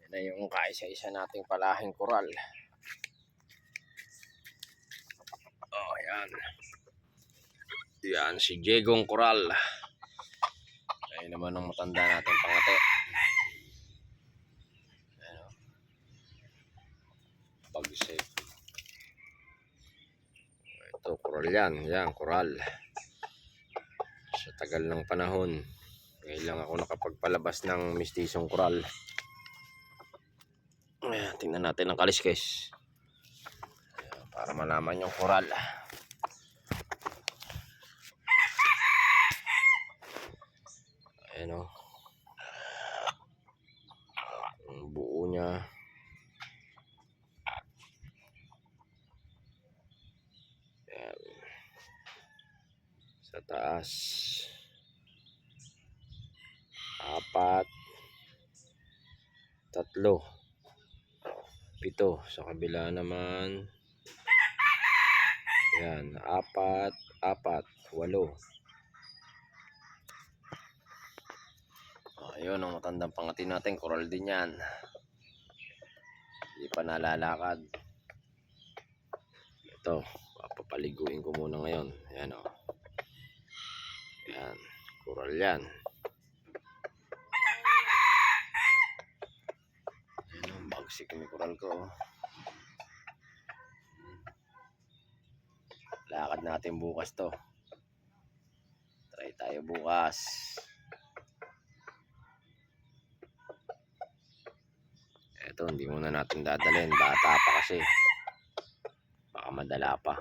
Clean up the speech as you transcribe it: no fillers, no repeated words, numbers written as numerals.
Yan na yung kaisa-isa nating palahing koral. Oh, yan. Yan si Jegong Coral. Ayun naman ang matanda natin pangate. Ayan o. Bagsik. Ito, koral yan. Yan, koral. Sa tagal ng panahon, ngayon lang ako nakapagpalabas ng mistisong koral. Ayan, tingnan natin ang kaliskes. Ayan, para malaman yung koral. Ayan o. Ang buo niya. Ayan. Sa taas. 4. 3. 7. Sa kabila naman. Ayan. 4. 4. 8. Ayun ang matandang pangati natin. Koral din yan. Hindi pa nalalakad. Ito. Papaliguin ko muna ngayon. Ayan o. Ayan. Koral yan. Ayan o. Bagsik yung koral ko. Lakad natin bukas to. Try tayo bukas. Ito, hindi muna natin dadalhin. Bata pa kasi. Baka madala pa.